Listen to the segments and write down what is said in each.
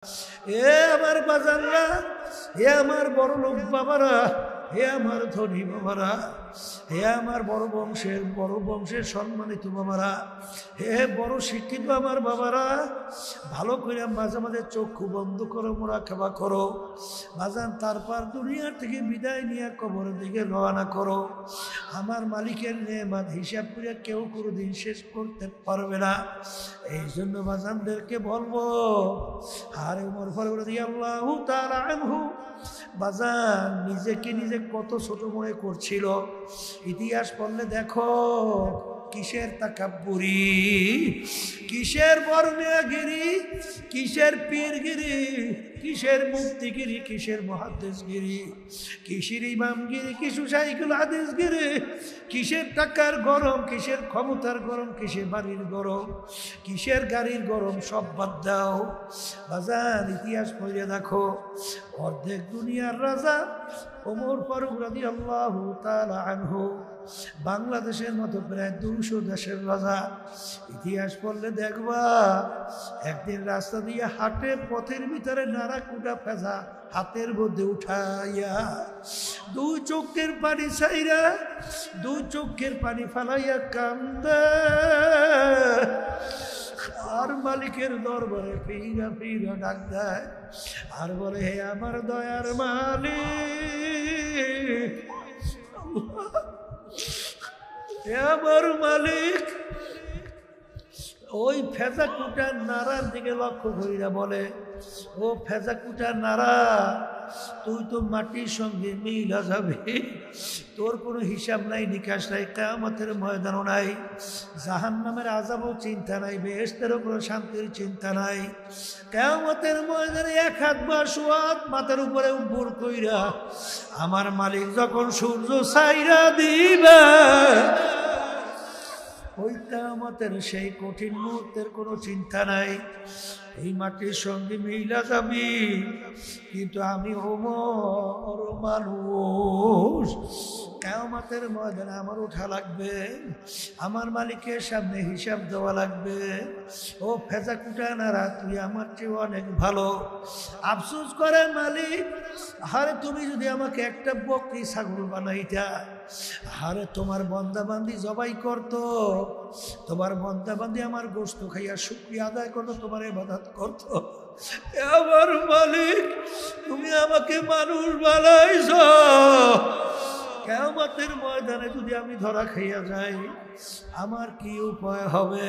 এ আমার বাজানরা, হে আমার বড় লোক বাবারা, হে আমার ধনী বাবারা, হে আমার বড় বংশের সম্মানিত বাবারা, হে বড় শিক্ষিত আমার বাবারা, ভালো করে মাঝে মাঝে চক্ষু বন্ধ করো, মোরাকাবা করো বাজান। তারপর দুনিয়া থেকে বিদায় নিয়ে কবরের দিকে রওনা করো। আমার মালিকের নেয়ামত হিসাব করে কেউ কোনোদিন শেষ করতে পারবে না। এই জন্য বাজানদেরকে বলবো, আর ওমর ফারুক রাদিয়াল্লাহু তাআলা আনহু বাজান নিজেকে নিজে কত ছোট মনে করছিল। ইতিহাস পড়লে দেখো কিসের তাকাব্বুরি, কিসের বর্ণিয়াগিরি, কিসের পীরগিরি, কিসের মুফতিগিরি, কিসের মুহাদ্দিসগিরি, কিসের ইমামগিরি, কিসের শাইখুল হাদিসগিরি, কিসের টাকার গরম, কিসের ক্ষমতার গরম, কিসের বাড়ির গরম, কিসের গাড়ির গরম, সব বাদ দাও বাজান। ইতিহাস পড়ে দেখো অর্ধেক দুনিয়ার রাজা ওমর ফারুক রাদিয়াল্লাহু তাআলা আনহু, বাংলাদেশের মতো প্রায় 200 দেশের রাজা। ইতিহাস পড়লে দেখবা একদিন রাস্তা দিয়ে হাটে পথের ভিতরে নাড়া কুটা ফেজা হাতের মধ্যে উঠাইয়া দুই চোখের পানি ছাইরা, দুই চোখের পানি ফালাইয়া কান্দে আর মালিকের দরবারে ফিরা ফিরা ডাক দেয় আর বলে, হে আমার দয়ার মালিক, হে আমার মালিক। ওই ফেজা কুটার নাড়ার দিকে লক্ষ্য করিয়া বলে, ও ফেজা কুটার নাড়া, তুই তো মাটির সঙ্গে মিলা যাবে, তোর কোনো হিসাব নাই, নিকাশ নাই, কিয়ামতের ময়দানও নাই, জাহান্নামের আযাবও চিন্তা নাই, বেহেশতেরও কোনো শান্তির চিন্তা নাই। কিয়ামতের ময়দানে এক হাত বা সোয়াদ মাথার উপরে উপর কইরা আমার মালিক যখন সূর্য ছাইরা দিবে, ওই কিয়ামতের সেই কঠিন মুহূর্তের কোনো চিন্তা নাই, এই মাটির সঙ্গে মিলা যাবি। কিন্তু আমি ওমর মানুষ, কিয়ামতের ময়দানে আমার ওঠা লাগবে, আমার মালিকের সামনে হিসাব দেওয়া লাগবে। ও ফেজা কুটা নারা, তুই আমার চেয়ে অনেক ভালো। আফসোস করে মালিক, আরে তুমি যদি আমাকে একটা বকরি ছাগল বানাইতা, আরে তোমার বন্দাবান্দি জবাই করতো, তোমার বন্দাবান্দি আমার গোশত খাইয়া শুকরিয়া আদায় করতো, তোমার ইবাদত করতো। আমার মালিক, তুমি আমাকে মানুষ বানাইছো, কিয়ামতের ময়দানে যদি আমি ধরা খাইয়া যাই আমার কি উপায় হবে?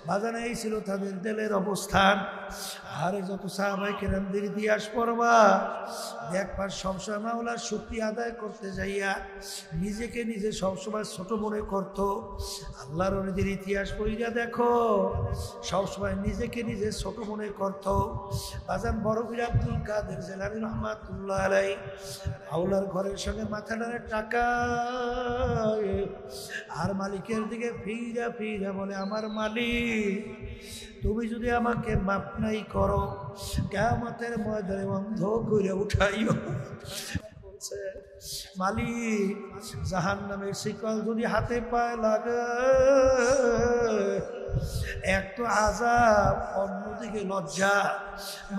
বাজানে এই ছিল তাদের দিলের অবস্থান। আরে যত সাহাবায়ে কেরামদের ইতিহাস পড়বা দেখবা সবসময় মাওলার শুকরিয়া আদায় করতে যাইয়া নিজেকে নিজে সবসময় ছোট মনে করত। আল্লাহর ওলিদের ইতিহাস পড়িয়া দেখো সবসময় নিজেকে নিজে ছোট মনে করত। বাজান বড় পীর আব্দুল কাদের জিলানী রাহমাতুল্লাহ আলাইহি আওলার ঘরের সঙ্গে মাথা নাড়ে টাকা আর মালিকের দিকে ফিরা ফিরা বলে, আমার মালিক তুমি যদি আমাকে মাপ নাই করো কিয়ামতের ময়দানে অন্ধ করে উঠাইও। মালিক জাহান্নামের শিকল যদি হাতে পায়ে লাগে, এক তো আযাব, অন্যদিকে লজ্জা।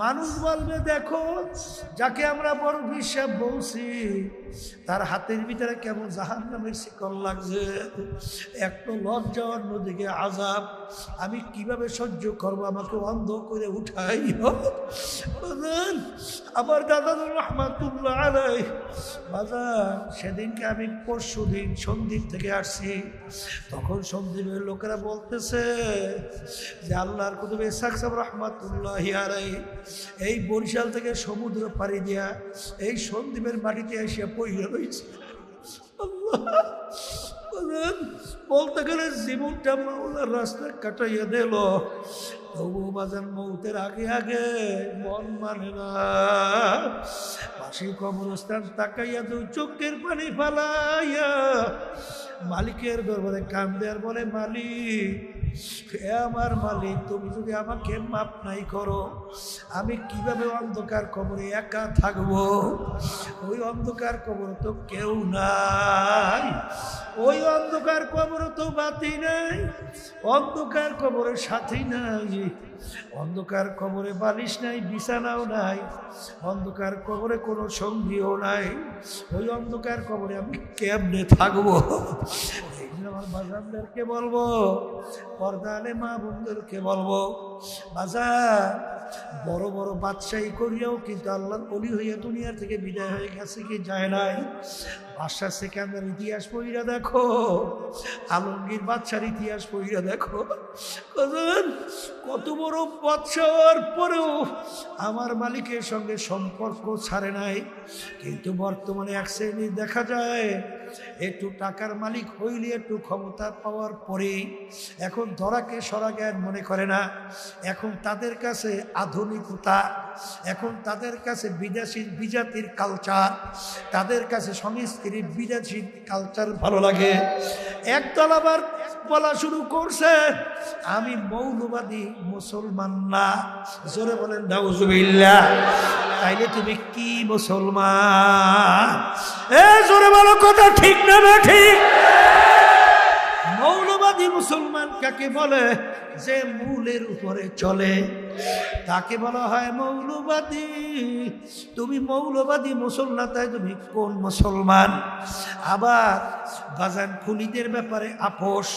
মানুষ বলবে দেখো যাকে আমরা বড় বিশ্বাস বলছি তার হাতের ভিতরে কেমন জাহান্নামের শিকল লাগছে, এক তো লজ্জা, অন্যদিকে আযাব। আমি কিভাবে সহ্য করবো? আমাকে অন্ধ করে উঠাইও। আমার দাদা রাহমাতুল্লাহ আলাইহি বাজার সেদিনকে আমি পরশুদিন সন্দ্বীপ থেকে আসছি, তখন সন্দ্বীপের লোকেরা বলতেছে যে আল্লাহর কুতুবে ইসহাক সাহেব রাহমাতুল্লাহি আলাইহি এই বরিশাল থেকে সমুদ্র পাড়ি দিয়া এই সন্দ্বীপের মাটিতে এসে পড়ে রয়েছে। বলতে গেলে জীবনটা মাওলার রাস্তা কাটাইয়া দিল, তবু বাজান মৌতের আগে আগে মন মানে না। পাশে কবরস্থান তাকাইয়া দুই চোখের পানি ফালাইয়া মালিকের দরবারে কান্দে আর বলে, মালিক হে আমার মালিক তুমি যদি আমাকে মাপ নাই করো আমি কিভাবে অন্ধকার কবরে একা থাকবো? ওই অন্ধকার কবরে তো কেউ নাই, ওই অন্ধকার কবরে তো বাতি নাই, অন্ধকার কবরের সাথী নাই। অন্ধকার কবরে বালিশ নাই, বিছানাও নাই, অন্ধকার কবরে কোনো সঙ্গীও নাই। ওই অন্ধকার কবরে আমি কেমনে থাকবো? আমার বাজারদেরকে বলবো, পর্দালে মা বোনদেরকে বলবো, বাজার বড় বড় বাদশাহী করিয়াও কিন্তু আল্লাহর ওলি হইয়া দুনিয়া থেকে বিদায় হয়ে গেছে কি যায় নাই? বাদশাহ সেকেন্দার ইতিহাস পড়িয়া দেখো, আলমগীর বাদশার ইতিহাস পড়িয়া দেখো, কত বড় বাদশার পরেও আমার মালিকের সঙ্গে সম্পর্ক ছাড়ে নাই। কিন্তু বর্তমানে এক শ্রেণী দেখা যায় একটু টাকার মালিক হইলে, একটু ক্ষমতা পাওয়ার পরেই এখন ধরাকে সরা জ্ঞান মনে করে না। এখন তাদের কাছে আধুনিকতা, এখন তাদের কাছে বিদেশি বিজাতির কালচার, তাদের কাছে সংস্কৃতি বিদেশি কালচার ভালো লাগে। একদল আবার বলা শুরু করছে আমি মৌলবাদী মুসলমান না। জোরে বলেন নাউজুবিল্লাহ। তাইলে তুমি কি মুসলমান? জোরে বলো, কথা ঠিক না ঠিক? মৌলবাদী মুসলমান কাকে বলে? যে মূলের উপরে চলে তাকে বলা হয় মৌলবাদী। তুমি মৌলবাদী মুসলমান, তাই তুমি কোন মুসলমান? আবার বাজান খুনিদের ব্যাপারে আপোষ,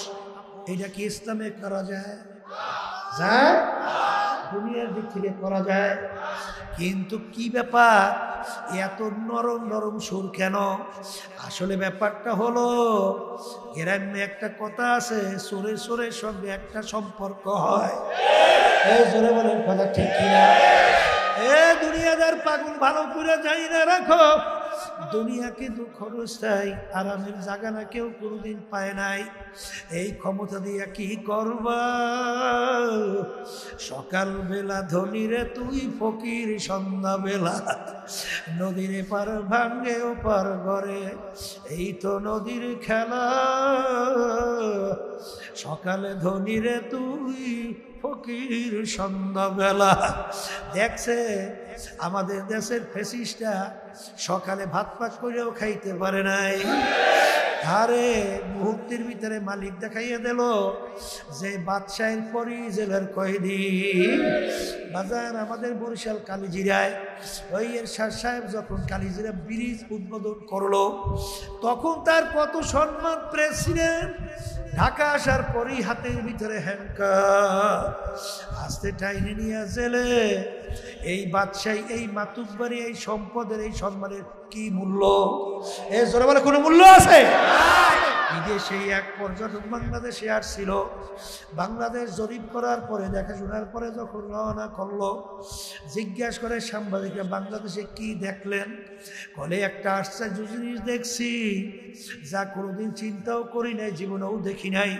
এটা কি ইসলামে করা যায়? যায়? দুনিয়ার দিক থেকে করা যায়, কিন্তু কি ব্যাপার এত নরম নরম সুর কেন? আসলে ব্যাপারটা হলো গ্রামে একটা কথা আছে, সুরে সুরের সঙ্গে একটা সম্পর্ক হয়। জোরে বলেন কথা ঠিক কিনা? দুনিয়াদার পাগল ভালো করে যাই না রাখো, দুনিয়া কিন্তু ক্ষণস্থায়ী, আরামের জায়গা না কেউ কোনোদিন পায় নাই। এই ক্ষমতা দিয়া কি করবা? সকাল বেলা ধনী রে তুই ফকির, সন্ধ্যা বেলা নদীর পার ভাঙ্গে ও পার ঘরে, এই তো নদীর খেলা। সকালে ধনী রে তুই ফকির, সন্ধ্যা বেলা। দেখছে আমাদের দেশের ফেসিস্টরা সকালে ভাত পাক করেও খাইতে পারে নাই। আরে মুহূর্তের ভিতরে মালিক দেখাইয়া দিল যে বাদশাহের পরই জেলের কয়েদি। বাজার আমাদের বরিশাল কালিজিরায় ওই এরশাদ সাহেব যখন কালিজিরা ব্রিজ উদ্বোধন করলো, তখন তার কত সম্মান। প্রেসিডেন্ট ঢাকা আসার পরই হাতের ভিতরে হ্যান্ডকাফ, আস্তে টাইনে নিয়ে জেলে। এই বাদশাহী, এই মাতুব্বারি, এই সম্পদের, এই সম্মানের কি মূল্য? জোরে বলে কোনো মূল্য আছে? বিদেশে এক পর্যটক বাংলাদেশে আসছিল, বাংলাদেশ জরিপ করার পরে, দেখাশোনার পরে যখন রওনা করলো, জিজ্ঞাসা করে সাংবাদিকরা বাংলাদেশে কি দেখলেন? বলে একটা আশ্চর্য জিনিস দেখছি, যা কোনোদিন চিন্তাও করি নাই, জীবনেও দেখি নাই।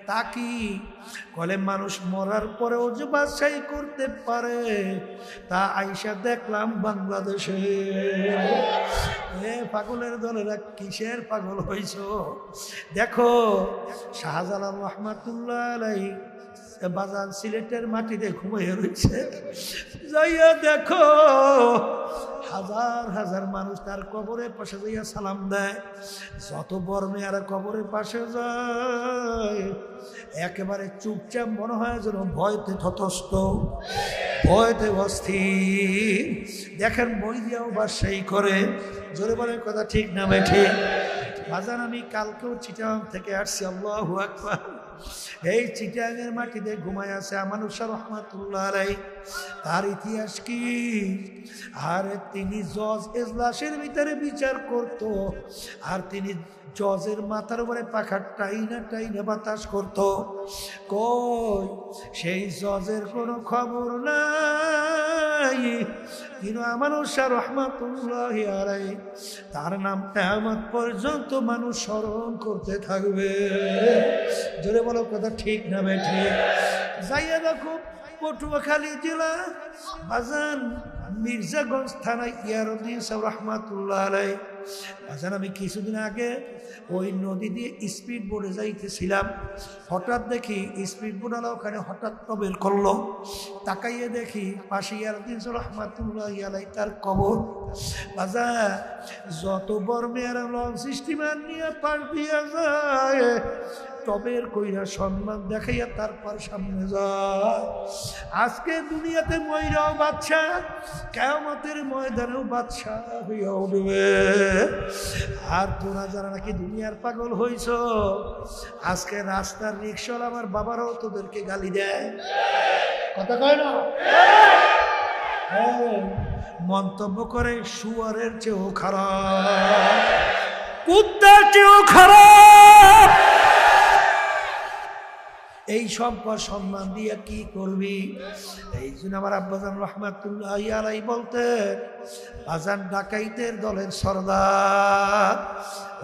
তা কি? বলে মানুষ মরার পরেও যে বাদশাহী করতে পারে, তা আইসা দেখলাম বাংলাদেশে। পাগলের দলেরা কিসের পাগল হইছ? দেখো শাহজালাল রহমাতুল্লাহ আলাইহি বাজার সিলেটের মাটিতে ঘুমিয়ে রয়েছে, যাইয়া দেখো হাজার হাজার মানুষ তার কবরের পাশে যাইয়া সালাম দেয়। যত বড় মেয়েরা কবরের পাশে যায় একেবারে চুপচাপ, মনে হয় যেন ভয়তে ততস্থ, ভয়তে অস্থির। দেখেন বই দিয়াও বাসাই করে। জোরে বলে কথা ঠিক না ঠিক? বাজান আমি কালকেও চিটাগাং থেকে আসছি, আল্লাহু আকবার। এই চিটাগাংয়ের মাটিতে ঘুমায় আছে আমানুর শাহ রহমাতুল্লাহ আলাইহি। তার ইতিহাস কি? আর তিনি জজ এজলাসের ভিতরে বিচার করত, আর তিনি জজের মাথার উপরে পাখা টাইনা টাইনা বাতাস করত। কই সেই জজের কোনো খবর নাই, কিন্তু আমানুর শাহ রহমাতুল্লাহ আলাইহি তার নাম কিয়ামত পর্যন্ত মানুষ স্মরণ করতে থাকবে। জোরে বলো কথা ঠিক না ঠিক? যাইয়া দেখো পটুয়াখালী জেলা বাজান মির্জাগঞ্জ থানায় ইয়ারউদ্দিন সাহেব রহমাতুল্লাহ আলাইহি। বাজান আমি কিছুদিন আগে ওই নদী দিয়ে স্পিড বোটে যাইতেছিলাম, হঠাৎ দেখি স্পিড বোটওয়ালা ওখানে হঠাৎ টবেল করলো, তাকাইয়ে দেখি পাশে ইয়ারদিন রহমাতুল্লাহ আলাই তার কবর। বাজা যত বড় মেয়েরা লঞ্চ স্টিমার নিয়ে পাশ দিয়ে যায়, টবের কইরা সম্মান দেখাইয়া তারপর সামনে যায়। আজকে দুনিয়াতে ময়রাও বাদশা, কিয়ামতের ময়দানেও বাদশা হইয়া উঠবে। আর তোরা যারা নাকি দুনিয়ার পাগল হইছ, আজকে রাস্তার রিক্সাওয়ালা আমার বাবারাও তোদেরকে গালি দেয়, কথা কয় না? মন্তব্য করে শুয়ারের চেয়েও খারাপ, কুত্তার চেয়েও খারাপ। এই সম্পদ সম্মান দিয়ে কি করবি? এই জন্য আমার আব্বাজান রহমাতুল্লাহ আলাই বলতেন, আজান ডাকাইতের দলের সর্দার,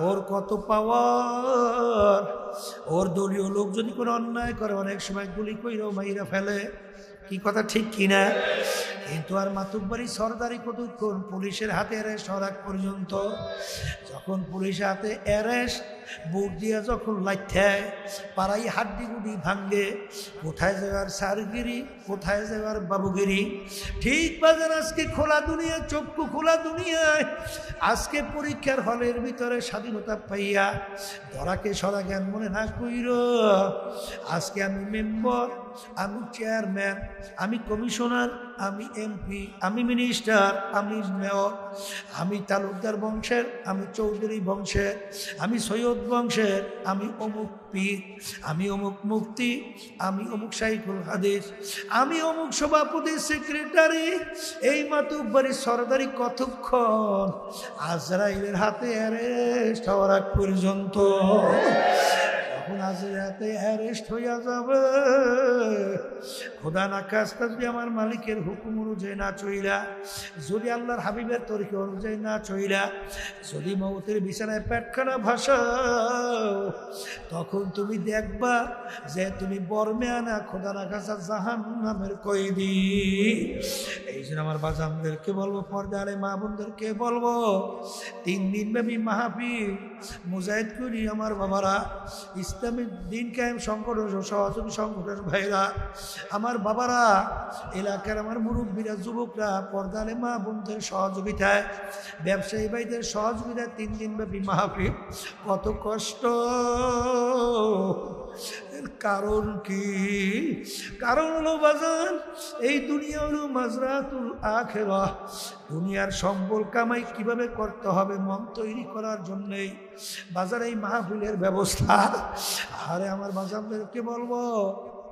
ওর কত পাওয়ার। ওর দলীয় লোক যদি কোনো অন্যায় করে অনেক সময় গুলি কইরাও মাইরা ফেলে, কি কথা ঠিক কিনা? কিন্তু আর মাতুব্বারি সর্দারি কতক্ষণ? পুলিশের হাতে অ্যারেস্ট হওয়ার আগ পর্যন্ত। যখন পুলিশের হাতে অ্যারেস্ট, বুট দিয়া যখন লাইথায় পাড়াই হাড্ডি গুডি ভাঙ্গে, কোথায় যাওয়ার সারগিরি, কোথায় যাওয়ার বাবুগিরি। ঠিক বাজার আজকে খোলা দুনিয়া, চক্ষু খোলা দুনিয়ায়। আজকে পরীক্ষার হলের ভিতরে স্বাধীনতা পাইয়া ধরাকে সরা জ্ঞান মনে না কইর। আজকে আমি মেম্বার, আমি চেয়ারম্যান, আমি কমিশনার, আমি এমপি, আমি মিনিস্টার, আমি মেয়র, আমি তালুকদার বংশের, আমি চৌধুরী বংশের, আমি সৈয়দ বংশের, আমি অমুক পীর, আমি অমুক মুফতি, আমি অমুক শাইখুল হাদিস, আমি অমুক সভাপতি, সেক্রেটারি। এই মাতুব্বারি সরদারি কতক্ষণ? আজরাইলের হাতে অ্যারেস্ট হওয়ার আগ পর্যন্ত। যখন আজরাইলের হাতে অ্যারেস্ট হইয়া যাবে, খোদা না খাস্তা যদি আমার মালিকের হুকুম অনুযায়ী না চইলা, যদি আল্লাহর হাবিবের তরিকা অনুযায়ী না চইলা, যদি মৌতের বিছানায় পেটখানা ভাসাও, তখন তুমি দেখবা যে তুমি বর্মেয়ানা খোদা না খাস্তা জাহান্নামের কয়েদি। এই জন্য আমার বাজানদেরকে বলবো, পর্দারে মা বোনদেরকে বলবো, 3 দিন ব্যাপী মাহফিল মুজাহিদ করি আমার বাবারা, ইসলামী দিন কায়েম সংগঠন সহযোগী সংগঠনের ভাইরা, আমার বাবারা, এলাকার আমার মুরব্বীরা, যুবকরা, পর্দারে মা বোনদের সহযোগিতায়, ব্যবসায়ী ভাইদের সহযোগিতায় 3 দিন ব্যাপী মাহফিল। কত কষ্ট! কারণ কি? কারণ হলো বাজান, এই দুনিয়া হলো মাজরাতুল আখিরাহ। দুনিয়ার সম্বল কামাই কিভাবে করতে হবে মন তৈরি করার জন্যই বাজার এই মাহফিলের ব্যবস্থা। আরে আমার বাজারদেরকে বলবো,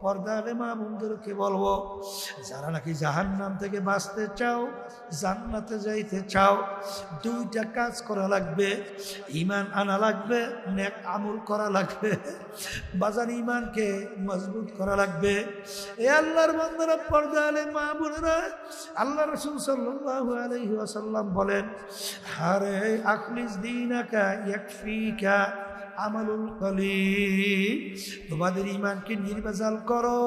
পর্দারে মা বোনদেরকে বলবো, যারা নাকি জাহান্নাম থেকে বাঁচতে চাও, জান্নাতে যাইতে চাও, 2টা কাজ করা লাগবে। ঈমান আনা লাগবে, নেক আমল করা লাগবে। বাজার ঈমানকে মজবুত করা লাগবে। এ আল্লাহর বান্দারা, পর্দারে মা বোনেরা, আল্লাহ রাসূল সাল্লাল্লাহু আলাইহি ওয়াসাল্লাম বলেন, আরে আখলিস দীনাকা ইয়াকফিকা আমালুল কলিল। তোমাদের ঈমানকে নির্বাচাল করো,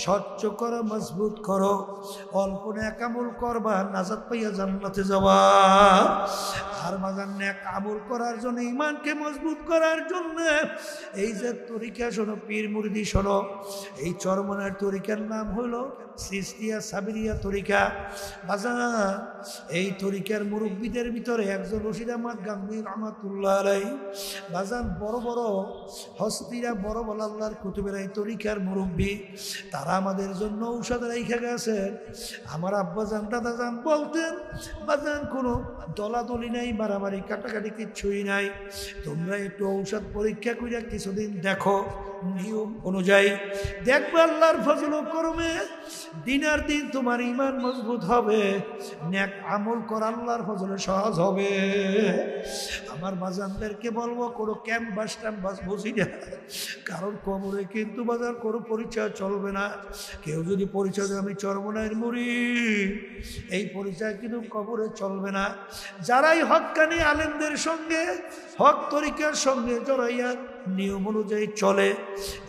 স্বচ্ছ করো, মজবুত করো। অল্প নেক আমল করবা, নাজাত পাইয়া জান্নাতে যাবা। আর বাজার নেক আমল করার জন্য, ঈমানকে মজবুত করার জন্য এই যে তরিকা শোনো, পীর মুরিদি শোনো, এই চরমনের তরিকার নাম হলো সিস্তিয়া সাবিরিয়া তরিকা। বাজার এই তরিকার মুরব্বীদের ভিতরে একজন রশিদ আহমদ গাঙ্গুহি রহমাতুল্লাহ আলাইহি। বাজার বড় বড় হস্তিরা, বড় বড় আল্লাহর কুতুবের এই তরিকার মুরব্বী, তারা আমাদের জন্য ঔষধ রেখে গেছেন। আমার আব্বাজান দাদাজান বলতেন, বাজান কোনো দলাদলি নাই, মারামারি কাটাকাটি কিচ্ছুই নাই। তোমরা একটু ঔষধ পরীক্ষা করিয়া কিছুদিন দেখো, নিয়ম অনুযায়ী দেখবে আল্লাহর ফজল ও করমে দিনার দিন তোমার ঈমান মজবুত হবে, নেক আমল করা আল্লাহর ফজলে সহজ হবে। আমার বাজানদেরকে বলবো, কোনো ক্যাম্পাস ট্যাম্পাস বুঝি না, কারণ কবরে কিন্তু বাজার কোনো পরিচয় চলবে না। কেউ যদি পরিচয় দেয় আমি চরমনাইয়ের মুরিদ, এই পরিচয় কিন্তু কবরে চলবে না। যারাই হক্কানি আলেমদের সঙ্গে, হক তরিকার সঙ্গে জড়াইয়া নিয়ম অনুযায়ী চলে,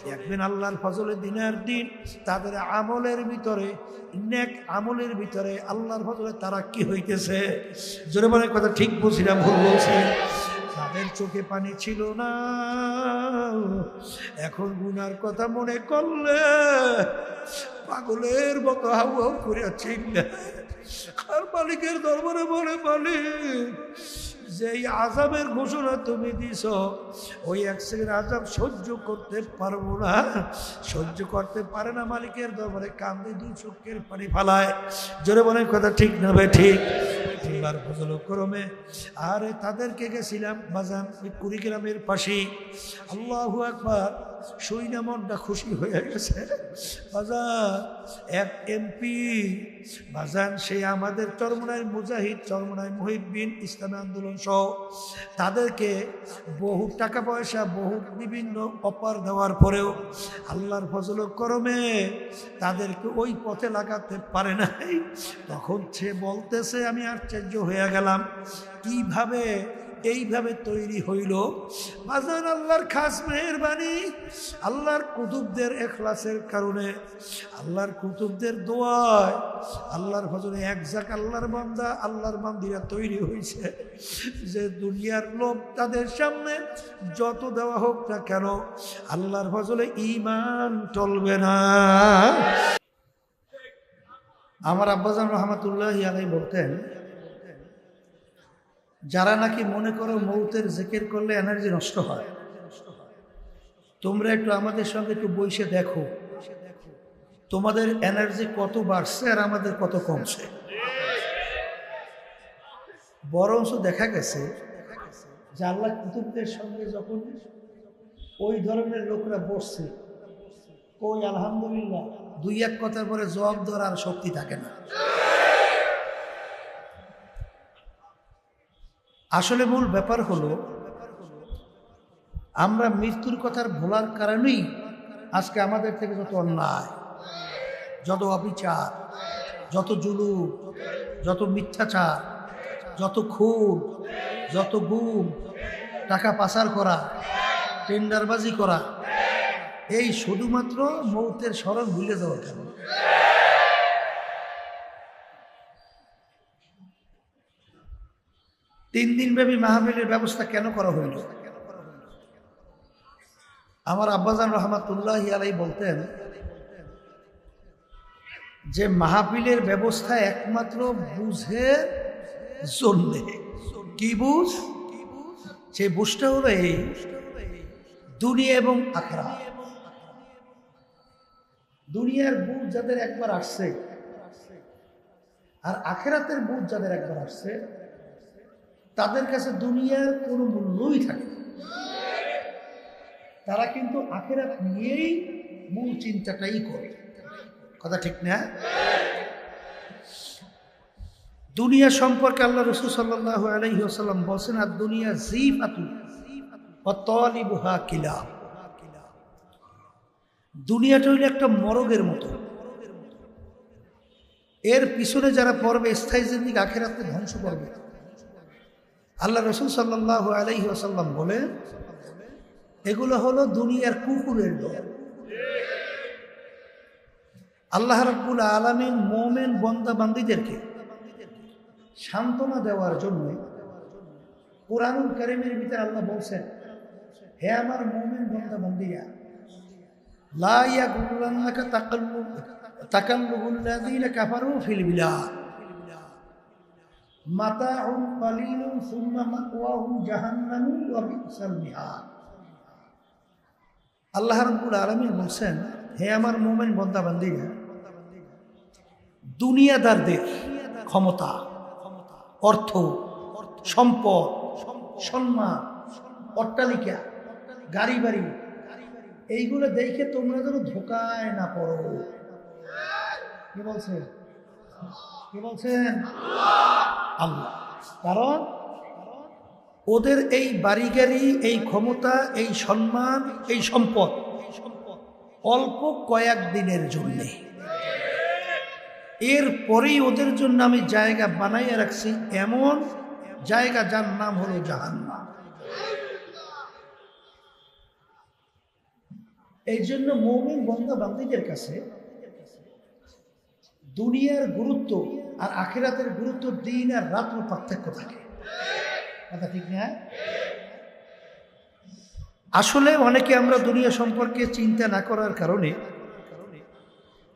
দেখবেন আল্লাহর ফজলে দিনের দিন তাদের আমলের ভিতরে, নেক আমলের ভিতরে আল্লাহর ফজলে তারা কি হইতেছে। জোরে বলে কথা ঠিক বলছি না ভুল বলছি? তাদের চোখে পানি ছিল না, এখন গুনার কথা মনে করলে পাগলের মতো হাউ হাউ করে চিল্লা আর মালিকের দরবারে বলে, মালিক যেই আযাবের ঘোষণা তুমি দিছ ওই এক সেকেন্ড আযাব সহ্য করতে পারবো না, সহ্য করতে পারে না। মালিকের দরবারে কান্দে, দুই চোখের পানি ফালায়। জোরে বলেন কথা ঠিক না ভাই? ঠিক। আল্লাহর ফজল ও করমে আরে তাদেরকে গেছিলাম বাজান ওই কুড়িগ্রামের পাশেই। আল্লাহু আকবার, শুইনা মনটা খুশি হয়ে গেছে বাজান। এক এমপি বাজান, সে আমাদের চরমনায় মুজাহিদ, চরমনায় মুহিব্বিন ইসলামী আন্দোলন সহ তাদেরকে বহু টাকা পয়সা, বহু বিভিন্ন অফার দেওয়ার পরেও আল্লাহর ফজল ও করমে তাদেরকে ওই পথে লাগাতে পারে নাই। তখন সে বলতেছে, আমি আশ্চর্য হয়ে গেলাম কিভাবে এইভাবে তৈরি হইল। বাজান আল্লাহর খাস মেহেরবানি, আল্লাহর কুতুবদের এখলাসের কারণে, আল্লাহর কুতুবদের দোয়ায়, আল্লাহর ফজলে এক জাক আল্লাহর বান্দা, আল্লাহর বান্দিরা তৈরি হয়েছে যে দুনিয়ার লোক তাদের সামনে যত দেওয়া হোক না কেন আল্লাহর ফজলে ঈমান টলবে না। আমার আব্বাজান রহমাতুল্লাহি আলাইহি বলতেন, যারা নাকি মনে করো মৌতের জিকির করলে এনার্জি নষ্ট হয়, তোমরা একটু আমাদের সঙ্গে একটু বসে দেখো তোমাদের এনার্জি কত বাড়ছে আর আমাদের কত কমছে। বরঞ্চ দেখা গেছে যে আল্লাহ কুতুবদের সঙ্গে যখন ওই ধরনের লোকরা বসছে, কই আলহামদুলিল্লাহ দুই এক কথার পরে জবাব দেওয়ার আর শক্তি থাকে না। আসলে মূল ব্যাপার হলো আমরা মৃত্যুর কথার ভোলার কারণেই আজকে আমাদের থেকে যত অন্যায়, যত অবিচার, যত জুলুম, যত মিথ্যাচার, যত খুন, যত গুম, টাকা পাচার করা, টেন্ডারবাজি করা, এই শুধুমাত্র মৌতের স্মরণ ভুলে যাওয়ার কারণে। তিন দিনব্যাপী মাহফিলের ব্যবস্থা কেন করা হইল? আমার আব্বাজান রহমাতুল্লাহি আলাইহি বলতেন যে মাহফিলের ব্যবস্থা একমাত্র বুঝের জন্যে। কি বুঝ? সে বুঝটা হলো এই দুনিয়া এবং আখিরাত। দুনিয়ার বুঝ যাদের একবার আসছে আর আখিরাতের বুঝ যাদের একবার আসছে তাদের কাছে দুনিয়ার কোনো মূল্যই থাকে না। তারা কিন্তু আখিরাত নিয়েই মূল চিন্তাটাই করে। কথা ঠিক না? দুনিয়া সম্পর্কে আল্লাহ রাসূল সাল্লাল্লাহু আলাইহি ওয়াসাল্লাম বলেন, আর দুনিয়া জিফাতুন ওয়া তালিবুহা কিলাব। দুনিয়াটা হইল একটা মরগের মতো, এর পিছনে যারা পড়বে স্থায়ী জিন্দেগি আখিরাতে ধ্বংস করবে। আল্লাহ রাসূল সাল্লাল্লাহু আলাইহি ওয়াসাল্লাম বলেন, এগুলো হলো দুনিয়ার কুকুরের দল। আল্লাহ রাব্বুল আলামিন মুমিন বান্দা বান্দীদেরকে সান্ত্বনা দেওয়ার জন্য কুরআনুল কারীমের ভিতরে আল্লাহ বলছেন, হে আমার মুমিন বান্দা বান্দীরা, লা ইয়াগুররান্নাকা তাকাল্লুবুল লাযীনা কাফারু ফিল বিলাদ মাতাউন কালিলুন সুম্মা মাওয়াহুম জাহান্নামু ওয়া বিসাল মিহাদ। আল্লাহ রাব্বুল আলামিন বলছেন, হে আমার মুমিন বান্দা বান্দীরা, দুনিয়াদারদের ক্ষমতা, অর্থ, সম্পদ, সম্মান, অট্টালিকা, গাড়ি বাড়ি, এইগুলো দেখে তোমরা যেন ধোকায় না পড়ো। কি বলছেন? কি বলছেন? আল্লাহ। কারণ ওদের এই বাড়ি গাড়ি, এই ক্ষমতা, এই সম্মান, এই সম্পদ অল্প কয়েক দিনের জন্যে, এরপরেই ওদের জন্য আমি জায়গা বানাইয়া রাখছি, এমন জায়গা যার নাম হলো জাহান্নাম। এই জন্য মুমিন বান্দা বান্দীদের কাছে দুনিয়ার গুরুত্ব আর আখিরাতের গুরুত্ব দিন আর রাত্র পার্থক্য থাকে। কথা ঠিক না? আসলে অনেকে আমরা দুনিয়া সম্পর্কে চিন্তা না করার কারণে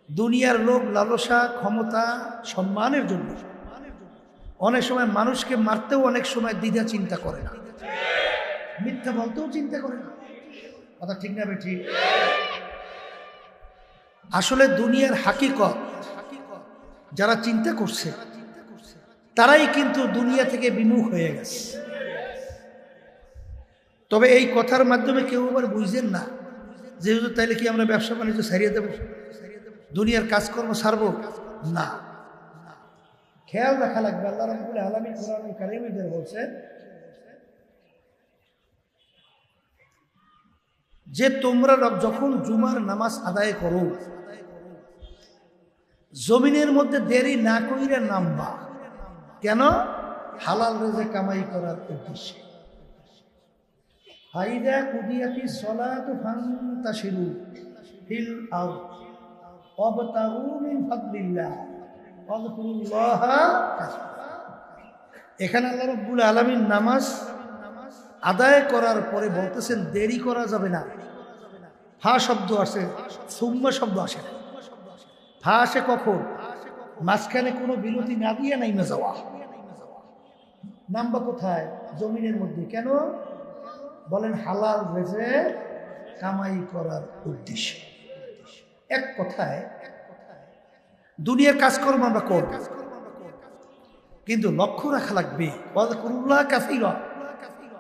দুনিয়ার লোভ লালসা ক্ষমতা সম্মানের জন্য অনেক সময় মানুষকে মারতেও অনেক সময় দ্বিধা চিন্তা করে না, মিথ্যা বলতেও চিন্তা করে না। কথা ঠিক না বেঠিক? আসলে দুনিয়ার হাকিকত যারা চিন্তা করছে তারাই কিন্তু দুনিয়া থেকে বিমুখ হয়ে গেছে। তবে এই কথার মাধ্যমে কেউ আবার বুঝছেন না যেহেতু তাইলে কি আমরা ব্যবসা বাণিজ্য ছাড়িয়ে দেব, দুনিয়ার কাজকর্ম ছাড়বো না। খেয়াল রাখা লাগবে। আল্লাহ রাব্বুল আলামিন কোরআনুল কারীমে বলছেন যে তোমরা যখন জুমার নামাজ আদায় করো জমিনের মধ্যে দেরি না কইরা নামবা। কেন? হালাল রিজিক কামাই করার উদ্দেশ্যে। ফাইদা কুদিয়াতিস সালাতু ফান্তাশিরু ফিল আরদ ওয়াবতাগু মিন ফাদলিল্লাহ ওয়াযকুরুল্লাহা কাসীরা। এখানে আল্লাহ রাব্বুল আলামিন নামাজ আদায় করার পরে বলতেছেন দেরি করা যাবে না। ফা শব্দ আসে, সুম্মা শব্দ আসে। ফা আসে কখন? মাঝখানে কোনো বিরতি না দিয়ে নাইমে যাওয়া। নামবা কোথায়? জমিনের মধ্যে। কেন? বলেন হালাল রিজিক কামাই করার উদ্দেশ্যে। এক কথায় দুনিয়ার কাজকর্ম আমরা করব, কিন্তু লক্ষ্য রাখা লাগবে ওয়াযকুরুল্লাহ কাসীরা,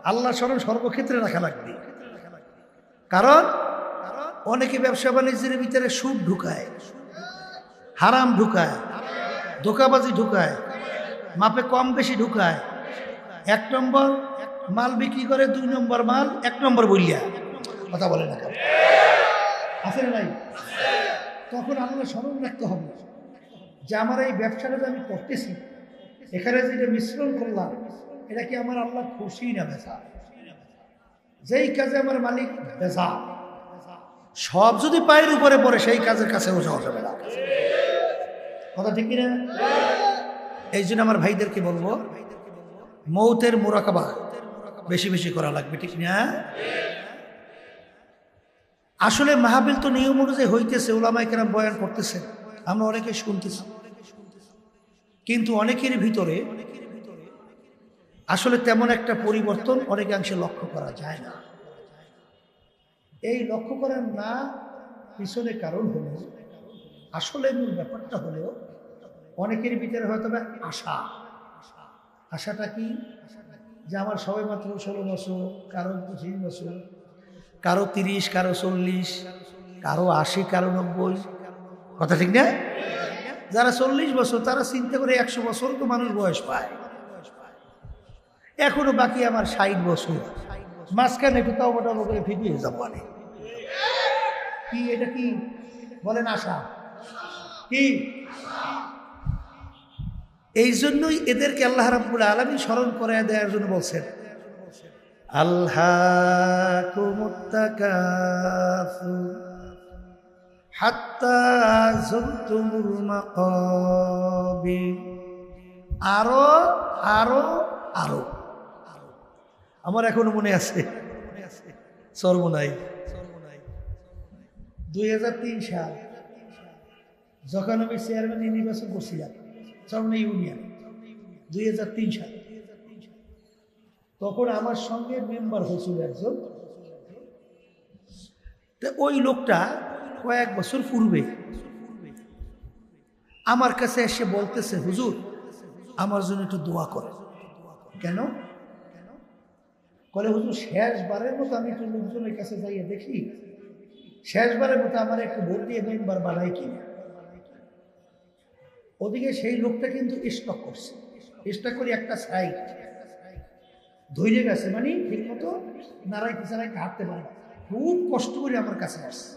আল্লাহ স্মরণ সর্বক্ষেত্রে রাখা লাগবে। কারণ অনেকে ব্যবসা বাণিজ্যের ভিতরে সুদ ঢুকায়, হারাম ঢুকায়, ধোঁকাবাজি ঢুকায়, মাপে কম বেশি ঢুকায়। 1 নম্বর মাল বিক্রি করে, 2 নম্বর মাল 1 নম্বর বলিয়া কথা বলে না। আছে না নাই? তখন আমরা স্মরণ রাখতে হবে যে আমার এই ব্যবসাটা যে আমি করতেছি, এখানে যেটা মিশ্রণ করলাম এটা কি আমার আল্লাহ খুশি না বেজা? যেই কাজে আমার মালিক বেজা, সব যদি পায়ের উপরে পড়ে সেই কাজের কাছেও যাওয়া যাবে না। কথা ঠিক কিনা? এই জন্য আমার ভাইদেরকে বলবো মৌতের মুরাকাবা বেশি বেশি করা লাগবে, ঠিক না? আসলে মাহফিল তো নিয়ম অনুযায়ী হইতেছে, উলামায়ে কেরাম বয়ান করতেছে, আমরা অনেকে শুনতেছি, কিন্তু অনেকের ভিতরে আসলে তেমন একটা পরিবর্তন অনেকাংশে লক্ষ্য করা যায় না। এই লক্ষ্য করার না পিছনে কারণ হলো, আসলে মূল ব্যাপারটা হলো অনেকের ভিতরে হয়তো আশা। আশাটা কি? যে আমার সবে মাত্র 16 বছর, কারো 25 বছর, কারো 30, কারো 40, কারো 80, কারো 90। কথা ঠিক না? যারা 40 বছর তারা চিন্তা করে 100 বছর তো মানুষ বয়স পায়, এখনো বাকি আমার 60 বছর, মাঝখানে একটু তাও মোটা করে ফিরিয়ে যাবো। কি এটা কি বলেন? আশা কি? এই জন্যই এদেরকে আল্লাহ রাব্বুল আলামিন স্মরণ করায় দেওয়ার জন্য বলছেন আলহাকুমুত তাকাসুর হাত্তা যুরতুমুল মাকাবির। আরো আরো আরো। আমার এখনো মনে আছে সর্বনাই 2003 সাল যখন আমি চেয়ারম্যান নির্বাচন করছিলাম সর্বনা ইউনিয়ন 2003 সাল, তখন আমার সঙ্গে মেম্বার হয়েছিল একজন। তো ওই লোকটা কয়েক বছর পূর্বে আমার কাছে এসে বলতেছে, হুজুর আমার জন্য একটু দোয়া করে। কেন? বলে হুজুর শেষবারের মতো আমি একটু লোকজনের কাছে যাইয়ে দেখি, শেষবারের মতো আমার একটু ভোট দিয়ে মেম্বার বানাই কিনা। ওদিকে সেই লোকটা কিন্তু স্টক করছে, স্টক করে একটা সাইড ধৈর্য গেছে, মানে ঠিক মতো নাড়াইতে চাড়াইতে হাঁটতে পারে, খুব কষ্ট করে আমার কাছে আসছে।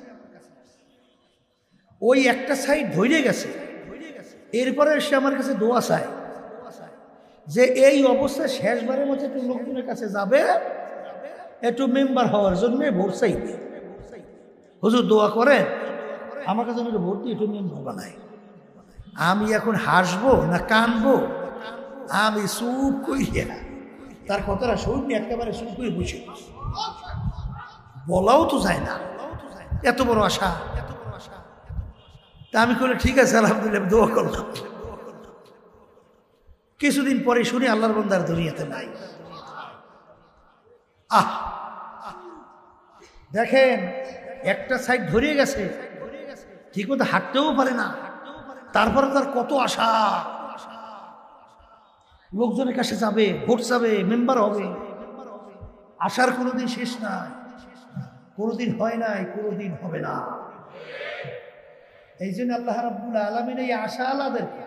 ওই একটা সাইড ধৈর্য গেছে, এরপরে সে আমার কাছে দোয়া চায় যে এই অবস্থায় শেষবারের মতো একটু লোকজনের কাছে যাবে, একটু মেম্বার হওয়ার জন্য ভোট চাইবে। হুজুর দোয়া করেন আমার কাছে একটু ভোট দিয়ে একটু মেম্বার বানায়। আমি এখন হাসবো না কানবো? আমি চুপ করিয়া তার কথাটা শুনি, একেবারে চুপ করে বসে। বলাও তো যায় না, এত বড় আশা। তা আমি বলে ঠিক আছে আলহামদুলিল্লাহ, দোয়া করলাম। কিছুদিন পরে শুনি আল্লাহর বান্দার দুনিয়াতে নাই। দেখেন একটা সাইড ধরিয়ে গেছে, ঠিক মতো হাঁটতেও পারে না, তারপরে তার কত আশা, লোকজনের কাছে যাবে, ভোট যাবে, মেম্বার হবে, আশার কোনোদিন শেষ নাই, কোনোদিন হয় নাই, কোনোদিন হবে না। এই জন্য আল্লাহ রাব্বুল আলামিন এই আশা আলাদেরকে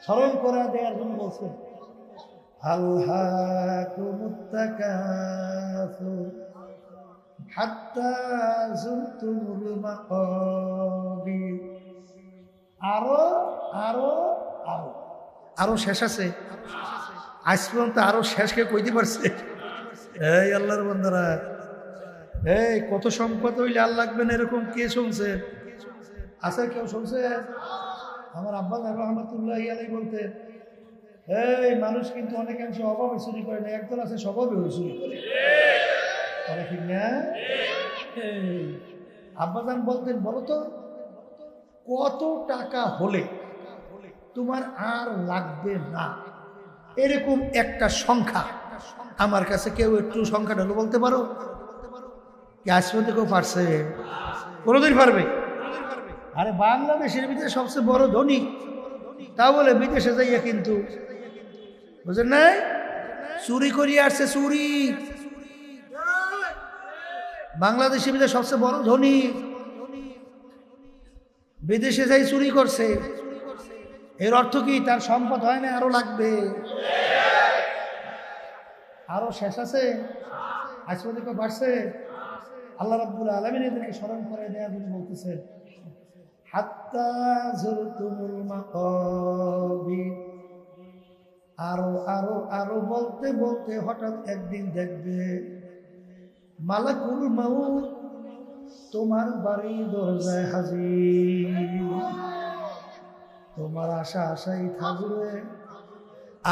স্মরণ করা দেওয়ার জন্য বলছেন, আলহাকুমুত তাকাসুর হাত্তা যুরতুমুল মাকাবির। আরো আরো আরো আরো শেষ আছে, আজ পর্যন্ত আরো শেষকে কইতে পারছে? এই আল্লাহর বান্দারা, এই কত সম্পদ হইলে আর লাগবে না, এরকম কে শুনছে? আছে কেউ শুনছে? আমার আব্বা রহমতুল্লাহ আলাইহি বলতেন, এই মানুষ কিন্তু অনেকাংশ অভাবে চুরি করে না, একদল আছে স্বভাবেও চুরি করে, ঠিক না? আব্বাজান বলতেন, বলো তো কত টাকা হলে তোমার আর লাগবে না, এরকম একটা সংখ্যা আমার কাছে কেউ একটু সংখ্যাটা বলতে পারো? কি আজ পর্যন্ত কেউ পারছে? কোনোদিন পারবে? আরে বাংলাদেশের ভিতরে সবচেয়ে বড় ধনী, তা বলে বিদেশে যাইয়া কিন্তু, বুঝলেন নাই, চুরি করিয়ে আসছে, চুরি। বাংলাদেশের ভিতরে সবচেয়ে বড় ধনী বিদেশে যাই চুরি করছে, এর অর্থ কি তার সম্পদ হয় না, আরো লাগবে, আরো শেষ আছে, আজ পর্যন্ত বাড়ছে। আল্লাহ রাব্বুল আলামিন এদেরকে স্মরণ করে দেওয়ার জন্য বলতেছেন, হাত্তা যুরতুমুল মাকাবির। আরো আরো আরো বলতে বলতে হঠাৎ একদিন দেখবে মালাকুল মাউত তোমার বাড়ির দরজায় হাজির, তোমার আশা আশাই থাকবে,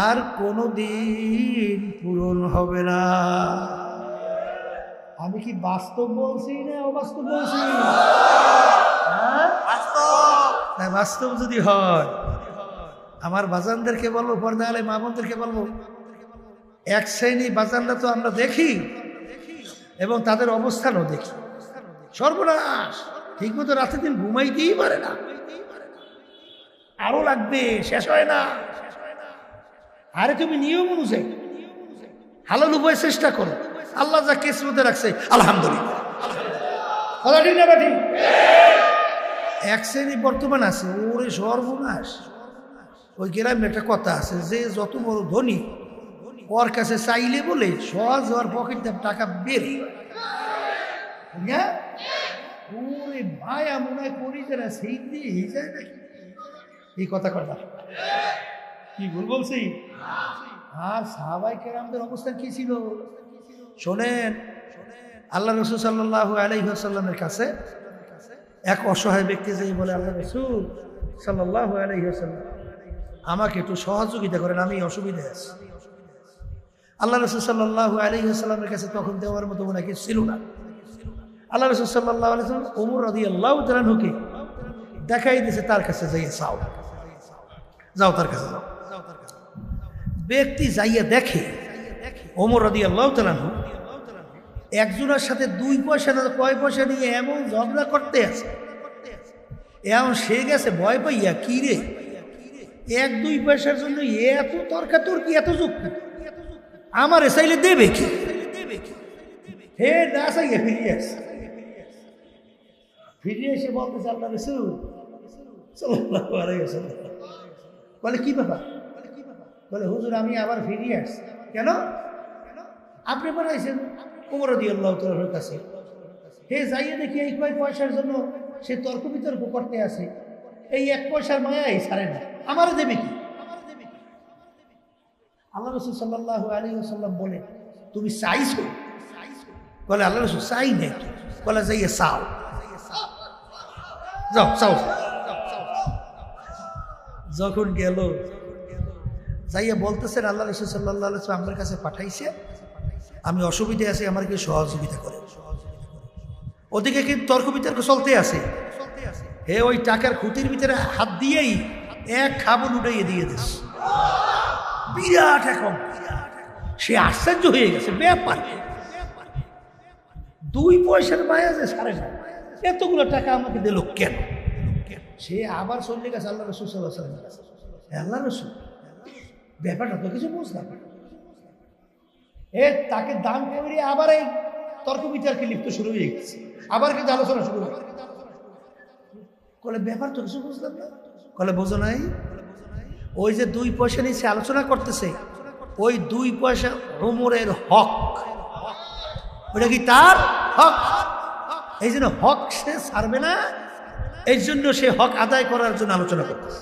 আর কোনোদিন পূরণ হবে না। আমি কি বাস্তব বলছি না অবাস্তব বলছি? বাস্তব যদি হয়, আমার বাজানদেরকে বলবো, পর্দা আলে মা বোনদেরকে বলবো, এক শ্রেণী বাজানরা তো আমরা দেখি এবং তাদের অবস্থানও দেখি, সর্বনাশ, ঠিক মতো রাতে দিন ঘুমাইতেই পারে না, আরো লাগবে, শেষ হয় না। আরে তুমি নিয়ম অনুযায়ী হালাল উপায় চেষ্টা করো, আল্লাহ যা কিসমতে রাখছে আলহামদুলিল্লাহ। এক শ্রেণী বর্তমান আছে, ওরে সর্বনাশ। ওই গ্রামে একটা কথা আছে, যে যত বড় ধনী ওর কাছে চাইলে বলে সহজ ওর পকেট টাকা বের, ওরে ভাইয়া মনে হয় করি যারা সেই দিয়ে যায় নাকি, এই কথা কথা কি ভুল বলছি? আর সাহাবায়ে কেরামদের অবস্থান কি ছিল শোনেন। আল্লাহ রাসূল সাল্লাল্লাহু আলাইহি ওয়াসাল্লামের কাছে এক অসহায় ব্যক্তি যেই বলে, আল্লাহ রাসূল সাল্লাল্লাহু আলাইহি ওয়াসাল্লাম আমাকে একটু সহযোগিতা করেন, আমি অসুবিধায় আছি। আল্লাহ রাসূল সাল্লাল্লাহু আলাইহি ওয়াসাল্লামের কাছে তখন দেওয়ার মতো মনে কিছু ছিল না। আল্লাহ রাসূল সাল্লাল্লাহু আলাইহি ওয়াসাল্লাম ওমর রাদিয়াল্লাহু তাআলা আনহুকে দেখাই দিয়েছে, তার কাছে যাইয়া চাও, যাও তার কাছে যাও। ব্যক্তি যাইয়া দেখে ওমর রাদিয়াল্লাহু তাআলা আনহু একজনের সাথে 2 পয়সা না কয় পয়সা নিয়ে এমন ঝগড়া করতে আছে, এমন সে গেছে ভয় পাইয়া, কি রে 1-2 পয়সার জন্য এত তর্কাতর্কি, এত যুক্তি, আমার চাইলে দেবে কি? হে না চাইয়া ফিরিয়ে আসে, ফিরিয়ে এসে বলতেছে, আল্লাহ রাসূল সাল্লাল্লাহু আলাইহি ওয়াসাল্লাম বলে, কি ব্যাপার? বলে, হুজুর আমি আবার ফিরিয়ে আসছি। কেন? আপনি বানাইছেন ওমর রাদিয়াল্লাহু তাআলার কাছে, হে যাইয়ে দেখি এই কয় পয়সার জন্য সে তর্ক বিতর্ক করতে আসে, এই 1 পয়সার মায়াই ছাড়ে না, আমার দেবে কি? আল্লাহ রাসূল সাল্লাল্লাহু আলাইহি ওয়াসাল্লাম বলে, তুমি চাইছো? বলে, আল্লাহ রাসূল চাই না। বলে, যাইয়ে চাও, যাও চাও। যখন গেল যাইয়া বলতেছেন, আল্লাহ রাসূল সাল্লাল্লাহু আলাইহি ওয়াসাল্লাম আমার কাছে পাঠাইছে, আমি অসুবিধা আছে, আমার কি সহযোগিতা করে। ওদিকে কিন্তু তর্ক বিতর্ক চলতে আছে। হে ওই টাকার খুঁটির ভিতরে হাত দিয়েই এক খাবল উঠাইয়ে দিয়ে দিস, বিরাট এখন সে আশ্চর্য হয়ে গেছে। ব্যাপার 2 পয়সার মায়া যে সারে না, এতগুলো টাকা আমাকে দিল কেন? সে আবার চলে গেছে আল্লাহ রসুল সাল্লাল্লাহু আলাইহি ওয়াসাল্লামের কাছে। আল্লাহ রসুল, ব্যাপারটা তো কিছু বুঝলাম না। তাকে দান করে আবার এই তর্ক বিতর্কে লিপ্ত শুরু হয়ে গেছে, আবার কিন্তু আলোচনা শুরু হয়ে গেছে। বলে ব্যাপার তো কিছু বুঝলাম না। বলে বোঝো নাই, ওই যে 2 পয়সা নিয়ে সে আলোচনা করতেছে, ওই 2 পয়সা ওমরের হক, ওটা কি তার হক। এই জন্য হক সে ছাড়বে না, এই জন্য সে হক আদায় করার জন্য আলোচনা করতেছে।